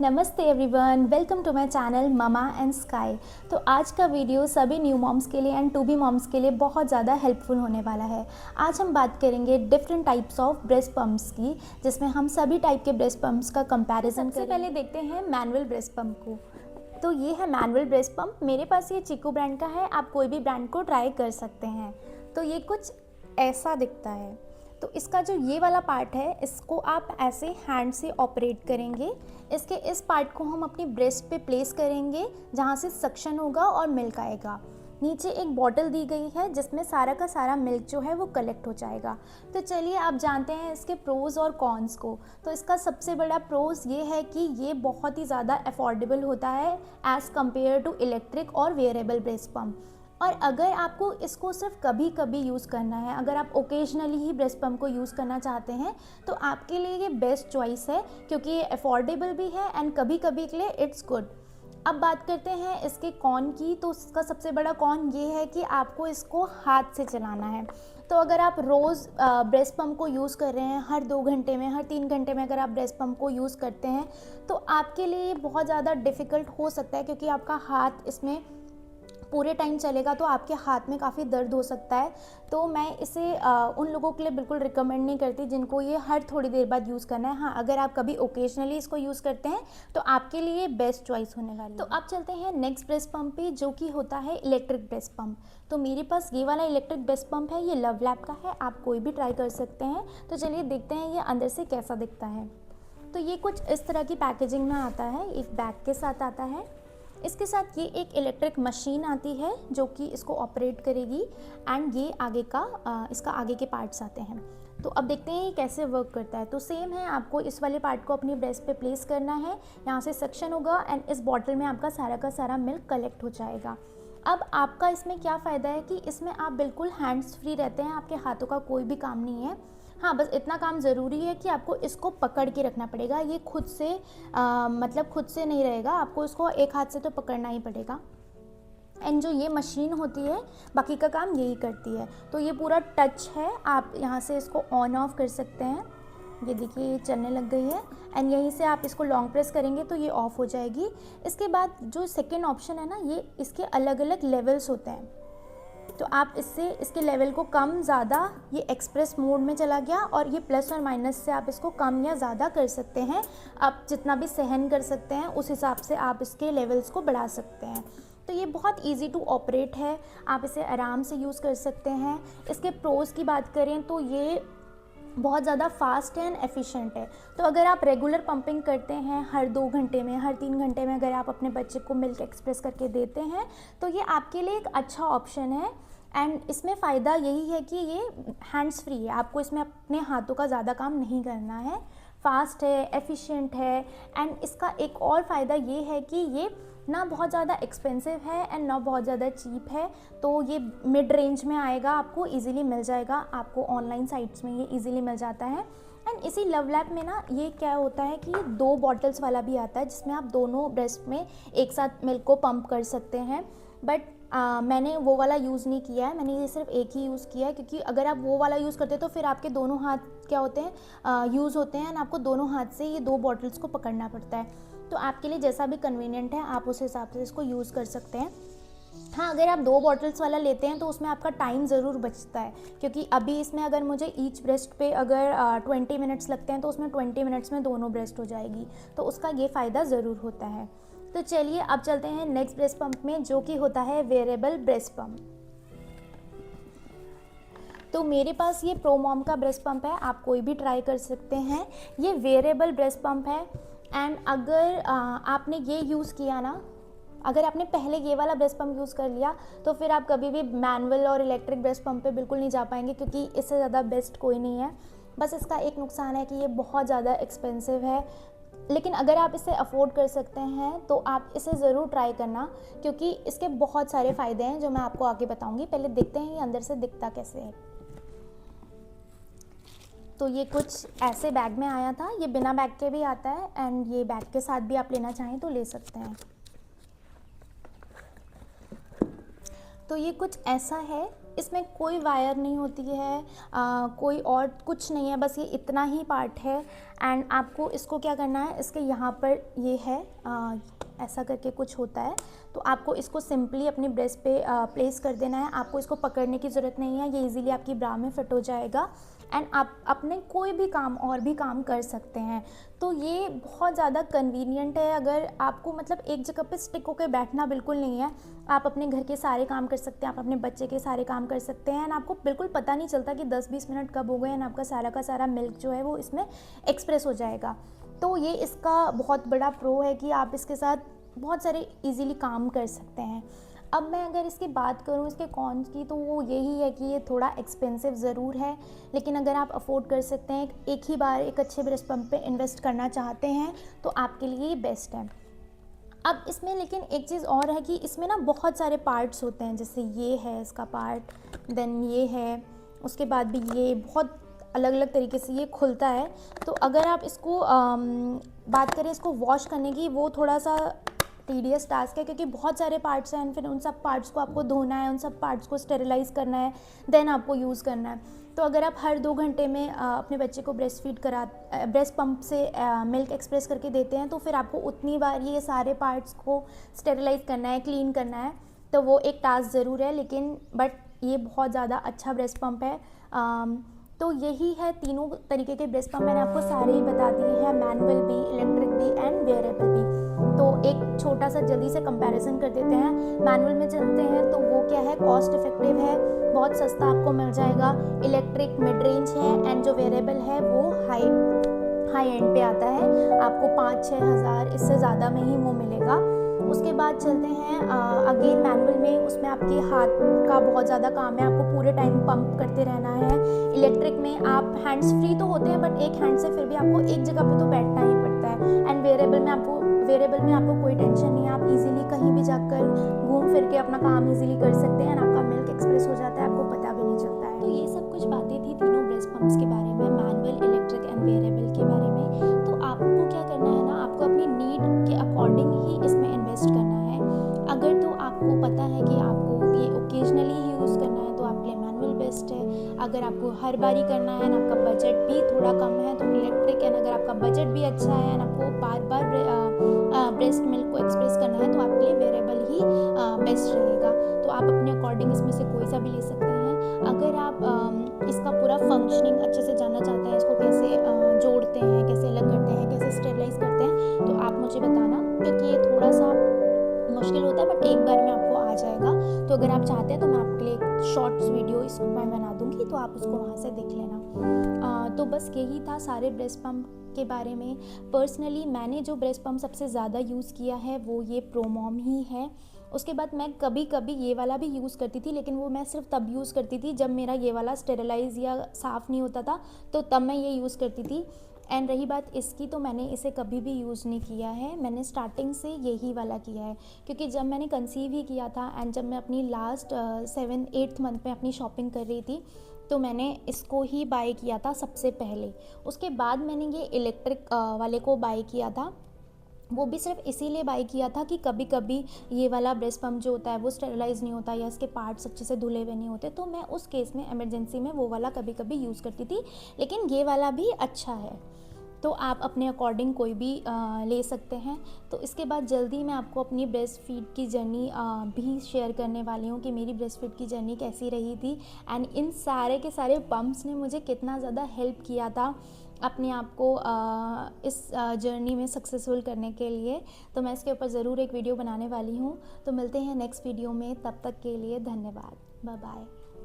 नमस्ते everyone, welcome to my channel mama and sky. तो आज का वीडियो सभी न्यू मॉम्स के लिए एंड टू बी मॉम्स के लिए बहुत ज़्यादा हेल्पफुल होने वाला है। आज हम बात करेंगे different types of breast pumps की, जिसमें हम सभी टाइप के ब्रेस्ट पम्प्स का कंपैरिजन करेंगे। पहले देखते हैं मैनुअल ब्रेस्ट पम्प को। तो ये है मैनुअल ब्रेस्ट पम्प। मेरे पास ये चिको ब्रांड का है, आप कोई भी ब्रांड को ट्राई कर सकते हैं। तो ये कुछ ऐसा दिखता है। तो इसका जो ये वाला पार्ट है, इसको आप ऐसे हैंड से ऑपरेट करेंगे। इसके इस पार्ट को हम अपनी ब्रेस्ट पे प्लेस करेंगे, जहाँ से सक्शन होगा और मिल्क आएगा। नीचे एक बॉटल दी गई है जिसमें सारा का सारा मिल्क जो है वो कलेक्ट हो जाएगा। तो चलिए आप जानते हैं इसके प्रोज़ और कॉन्स को। तो इसका सबसे बड़ा प्रोज़ ये है कि ये बहुत ही ज़्यादा अफोर्डेबल होता है एज़ कम्पेयर टू इलेक्ट्रिक और वेयरेबल ब्रेस्ट पम्प। और अगर आपको इसको सिर्फ कभी कभी यूज़ करना है, अगर आप ओकेजनली ही ब्रेस्ट पम्प को यूज़ करना चाहते हैं, तो आपके लिए ये बेस्ट चॉइस है, क्योंकि ये अफोर्डेबल भी है एंड कभी कभी के लिए इट्स गुड। अब बात करते हैं इसके कॉन की। तो इसका सबसे बड़ा कॉन ये है कि आपको इसको हाथ से चलाना है। तो अगर आप रोज़ ब्रेस्ट पम्प को यूज़ कर रहे हैं, हर 2 घंटे में, हर 3 घंटे में अगर आप ब्रेस्ट पम्प को यूज़ करते हैं, तो आपके लिए ये बहुत ज़्यादा डिफ़िकल्ट हो सकता है, क्योंकि आपका हाथ इसमें पूरे टाइम चलेगा तो आपके हाथ में काफ़ी दर्द हो सकता है। तो मैं इसे उन लोगों के लिए बिल्कुल रिकमेंड नहीं करती जिनको ये हर थोड़ी देर बाद यूज़ करना है। हाँ, अगर आप कभी ओकेजनली इसको यूज़ करते हैं तो आपके लिए बेस्ट चॉइस होने वाली है। तो अब चलते हैं नेक्स्ट ब्रेस्ट पम्प पे, जो कि होता है इलेक्ट्रिक ब्रेस्ट पम्प। तो मेरे पास ये वाला इलेक्ट्रिक ब्रेस्ट पम्प है, ये लवलैप का है, आप कोई भी ट्राई कर सकते हैं। तो चलिए देखते हैं ये अंदर से कैसा दिखता है। तो ये कुछ इस तरह की पैकेजिंग में आता है, एक बैग के साथ आता है। इसके साथ ये एक इलेक्ट्रिक मशीन आती है जो कि इसको ऑपरेट करेगी, एंड ये आगे का इसका आगे के पार्ट्स आते हैं। तो अब देखते हैं ये कैसे वर्क करता है। तो सेम है, आपको इस वाले पार्ट को अपनी ब्रेस्ट पे प्लेस करना है, यहाँ से सक्शन होगा एंड इस बॉटल में आपका सारा का सारा मिल्क कलेक्ट हो जाएगा। अब आपका इसमें क्या फ़ायदा है कि इसमें आप बिल्कुल हैंड्स फ्री रहते हैं, आपके हाथों का कोई भी काम नहीं है। हाँ, बस इतना काम ज़रूरी है कि आपको इसको पकड़ के रखना पड़ेगा। ये खुद से मतलब खुद से नहीं रहेगा, आपको इसको एक हाथ से तो पकड़ना ही पड़ेगा। एंड जो ये मशीन होती है, बाकी का काम यही करती है। तो ये पूरा टच है, आप यहाँ से इसको ऑन ऑफ कर सकते हैं। ये देखिए, ये चलने लग गई है एंड यहीं से आप इसको लॉन्ग प्रेस करेंगे तो ये ऑफ़ हो जाएगी। इसके बाद जो सेकेंड ऑप्शन है ना, ये इसके अलग अलग लेवल्स होते हैं। तो आप इससे इसके लेवल को कम ज़्यादा, ये एक्सप्रेस मोड में चला गया, और ये प्लस और माइनस से आप इसको कम या ज़्यादा कर सकते हैं। आप जितना भी सहन कर सकते हैं उस हिसाब से आप इसके लेवल्स को बढ़ा सकते हैं। तो ये बहुत इजी टू ऑपरेट है, आप इसे आराम से यूज़ कर सकते हैं। इसके प्रोज़ की बात करें तो ये बहुत ज़्यादा फास्ट है एंड एफिशिएंट है। तो अगर आप रेगुलर पंपिंग करते हैं, हर 2 घंटे में, हर 3 घंटे में अगर आप अपने बच्चे को मिल्क एक्सप्रेस करके देते हैं, तो ये आपके लिए एक अच्छा ऑप्शन है। एंड इसमें फ़ायदा यही है कि ये हैंड्स फ्री है, आपको इसमें अपने हाथों का ज़्यादा काम नहीं करना है। फास्ट है, एफिशिएंट है, एंड इसका एक और फ़ायदा ये है कि ये ना बहुत ज़्यादा एक्सपेंसिव है एंड ना बहुत ज़्यादा चीप है। तो ये मिड रेंज में आएगा, आपको इजीली मिल जाएगा, आपको ऑनलाइन साइट्स में ये इजीली मिल जाता है। एंड इसी लवलैप में ना ये क्या होता है कि ये 2 बॉटल्स वाला भी आता है, जिसमें आप दोनों ब्रेस्ट में एक साथ मिल्क को पंप कर सकते हैं। बट मैंने वो वाला यूज़ नहीं किया है, मैंने ये सिर्फ एक ही यूज़ किया है, क्योंकि अगर आप वो वाला यूज़ करते हैं तो फिर आपके दोनों हाथ क्या होते हैं, यूज़ होते हैं, एंड आपको दोनों हाथ से ये 2 बॉटल्स को पकड़ना पड़ता है। तो आपके लिए जैसा भी कन्वीनियंट है आप उस हिसाब से इसको यूज़ कर सकते हैं। हाँ, अगर आप 2 बॉटल्स वाला लेते हैं तो उसमें आपका टाइम ज़रूर बचता है, क्योंकि अभी इसमें अगर मुझे ईच ब्रेस्ट पे अगर 20 मिनट्स लगते हैं तो उसमें 20 मिनट्स में दोनों ब्रेस्ट हो जाएगी। तो उसका ये फ़ायदा ज़रूर होता है। तो चलिए अब चलते हैं नेक्स्ट ब्रेस्ट पंप में, जो कि होता है वेयरेबल ब्रेस्ट पंप। तो मेरे पास ये प्रो मॉम का ब्रेस्ट पंप है, आप कोई भी ट्राई कर सकते हैं। ये वेयरेबल ब्रेस्ट पंप है, एंड अगर आपने ये यूज़ किया ना, अगर आपने पहले ये वाला ब्रेस्ट पंप यूज़ कर लिया, तो फिर आप कभी भी मैनुअल और इलेक्ट्रिक ब्रेस्ट पंप पे बिल्कुल नहीं जा पाएंगे, क्योंकि इससे ज़्यादा बेस्ट कोई नहीं है। बस इसका एक नुकसान है कि ये बहुत ज़्यादा एक्सपेंसिव है, लेकिन अगर आप इसे अफोर्ड कर सकते हैं तो आप इसे ज़रूर ट्राई करना, क्योंकि इसके बहुत सारे फ़ायदे हैं जो मैं आपको आगे बताऊंगी। पहले देखते हैं ये अंदर से दिखता कैसे है। तो ये कुछ ऐसे बैग में आया था, ये बिना बैग के भी आता है, एंड ये बैग के साथ भी आप लेना चाहें तो ले सकते हैं। तो ये कुछ ऐसा है, इसमें कोई वायर नहीं होती है, कोई और कुछ नहीं है, बस ये इतना ही पार्ट है। एंड आपको इसको क्या करना है, इसके यहाँ पर ये है ऐसा करके कुछ होता है, तो आपको इसको सिंपली अपनी ब्रेस्ट पे प्लेस कर देना है। आपको इसको पकड़ने की ज़रूरत नहीं है, ये इजीली आपकी ब्रा में फिट हो जाएगा एंड आप अपने कोई भी काम और भी काम कर सकते हैं। तो ये बहुत ज़्यादा कन्वीनियंट है। अगर आपको मतलब एक जगह पे स्टिक होकर बैठना बिल्कुल नहीं है, आप अपने घर के सारे काम कर सकते हैं, आप अपने बच्चे के सारे काम कर सकते हैं एंड आपको बिल्कुल पता नहीं चलता कि 10-20 मिनट कब हो गए एंड आपका सारा का सारा मिल्क जो है वो इसमें एक्सप्रेस हो जाएगा। तो ये इसका बहुत बड़ा प्रो है कि आप इसके साथ बहुत सारे इजीली काम कर सकते हैं। अब मैं अगर इसकी बात करूँ इसके कॉन्स की, तो वो यही है कि ये थोड़ा एक्सपेंसिव ज़रूर है, लेकिन अगर आप अफोर्ड कर सकते हैं, एक ही बार एक अच्छे ब्रेस्ट पंप पे इन्वेस्ट करना चाहते हैं, तो आपके लिए ये बेस्ट है। अब इसमें लेकिन एक चीज़ और है कि इसमें ना बहुत सारे पार्ट्स होते हैं, जैसे ये है इसका पार्ट, देन ये है, उसके बाद भी ये बहुत अलग अलग तरीके से ये खुलता है। तो अगर आप इसको बात करें इसको वॉश करने की, वो थोड़ा सा टीडियस टास्क है, क्योंकि बहुत सारे पार्ट्स हैं, फिर उन सब पार्ट्स को आपको धोना है, उन सब पार्ट्स को स्टेरिलाइज़ करना है, देन आपको यूज़ करना है। तो अगर आप हर 2 घंटे में अपने बच्चे को ब्रेस्ट पंप से मिल्क एक्सप्रेस करके देते हैं, तो फिर आपको उतनी बार ये सारे पार्ट्स को स्टेरिलाइज़ करना है, क्लीन करना है, तो वो एक टास्क ज़रूर है, लेकिन बट ये बहुत ज़्यादा अच्छा ब्रेस्ट पंप है। तो यही है, तीनों तरीके के ब्रेस्ट पंप मैंने आपको सारे ही बता दिए हैं, मैनुअल भी, इलेक्ट्रिक भी एंड वेयरेबल भी। तो एक छोटा सा जल्दी से कंपैरिजन कर देते हैं। मैनुअल में चलते हैं तो वो क्या है, कॉस्ट इफेक्टिव है, बहुत सस्ता आपको मिल जाएगा। इलेक्ट्रिक मिड रेंज है एंड जो वेयरेबल है वो हाई एंड पे आता है, आपको 5-6 हज़ार इससे ज़्यादा में ही वो मिलेगा। उसके बाद चलते हैं अगेन मैनुअल में, उसमें आपके हाथ का बहुत ज़्यादा काम है, आपको पूरे टाइम पंप करते रहना है। इलेक्ट्रिक में आप हैंड्स फ्री तो होते हैं, बट एक हैंड से फिर भी आपको एक जगह पे तो बैठना ही पड़ता है। एंड वेयरेबल में आपको कोई टेंशन नहीं है, आप इजीली कहीं भी जाकर घूम फिर के अपना काम इजीली कर सकते हैं, आपका मिल्क एक्सप्रेस हो जाता है, आपको पता भी नहीं चलता है। तो ये सब कुछ बातें थी तीनों ब्रेस्ट पंप्स के बारे में, मैनुअल, इलेक्ट्रिक एंड वेयरेबल के बारे में। तो आपको क्या करना है ना, आपको अपनी नीड के अकॉर्डिंग ही इसमें इन्वेस्ट करना है। अगर तो आपको पता है कि आपको ये ओकेजनली ही यूज़ करना है, तो आपके लिए मैनुअल बेस्ट है। अगर आपको हर बारी करना है और आपका बजट भी थोड़ा कम है, तो इलेक्ट्रिक है। अगर आपका बजट भी अच्छा है और आपको बार बार ब्रेस्ट मिल्क को एक्सप्रेस करना है, तो आपके लिए वेरिएबल ही बेस्ट रहेगा। तो आप अपने अकॉर्डिंग इसमें से कोई सा भी ले सकते हैं। अगर आप इसका पूरा फंक्शनिंग अच्छे से जानना चाहते हैं, इसको कैसे जोड़ते हैं, कैसे अलग करते हैं, कैसे स्टेरिलाइज करते हैं, तो आप मुझे बताना, क्योंकि ये थोड़ा सा मुश्किल होता है, बट एक बार में आपको आ जाएगा। तो अगर आप चाहते हैं तो मैं आपके लिए एक शॉर्ट्स वीडियो इसको मैं बना दूंगी, तो आप उसको वहाँ से देख लेना। तो बस यही था सारे ब्रेस्ट पंप के बारे में। पर्सनली मैंने जो ब्रेस्ट पंप सबसे ज़्यादा यूज़ किया है वो ये प्रोमॉम ही है। उसके बाद मैं कभी कभी ये वाला भी यूज़ करती थी, लेकिन वो मैं सिर्फ तब यूज़ करती थी जब मेरा ये वाला स्टेरिलाइज या साफ़ नहीं होता था, तो तब मैं ये यूज़ करती थी। एंड रही बात इसकी, तो मैंने इसे कभी भी यूज़ नहीं किया है, मैंने स्टार्टिंग से यही वाला किया है, क्योंकि जब मैंने कंसीव ही किया था एंड जब मैं अपनी लास्ट 7-8 मंथ में अपनी शॉपिंग कर रही थी, तो मैंने इसको ही बाय किया था सबसे पहले। उसके बाद मैंने ये इलेक्ट्रिक वाले को बाय किया था, वो भी सिर्फ इसीलिए बाय किया था कि कभी कभी ये वाला ब्रेस्ट पंप जो होता है वो स्टेरिलाइज़ नहीं होता या इसके पार्ट्स अच्छे से धुले हुए नहीं होते, तो मैं उस केस में इमरजेंसी में वो वाला कभी कभी यूज़ करती थी। लेकिन ये वाला भी अच्छा है, तो आप अपने अकॉर्डिंग कोई भी ले सकते हैं। तो इसके बाद जल्दी मैं आपको अपनी ब्रेस्ट फीड की जर्नी भी शेयर करने वाली हूँ कि मेरी ब्रेस्ट फीड की जर्नी कैसी रही थी एंड इन सारे के सारे पंप्स ने मुझे कितना ज़्यादा हेल्प किया था अपने आप को इस जर्नी में सक्सेसफुल करने के लिए। तो मैं इसके ऊपर ज़रूर एक वीडियो बनाने वाली हूँ। तो मिलते हैं नेक्स्ट वीडियो में, तब तक के लिए धन्यवाद, बाय बाय।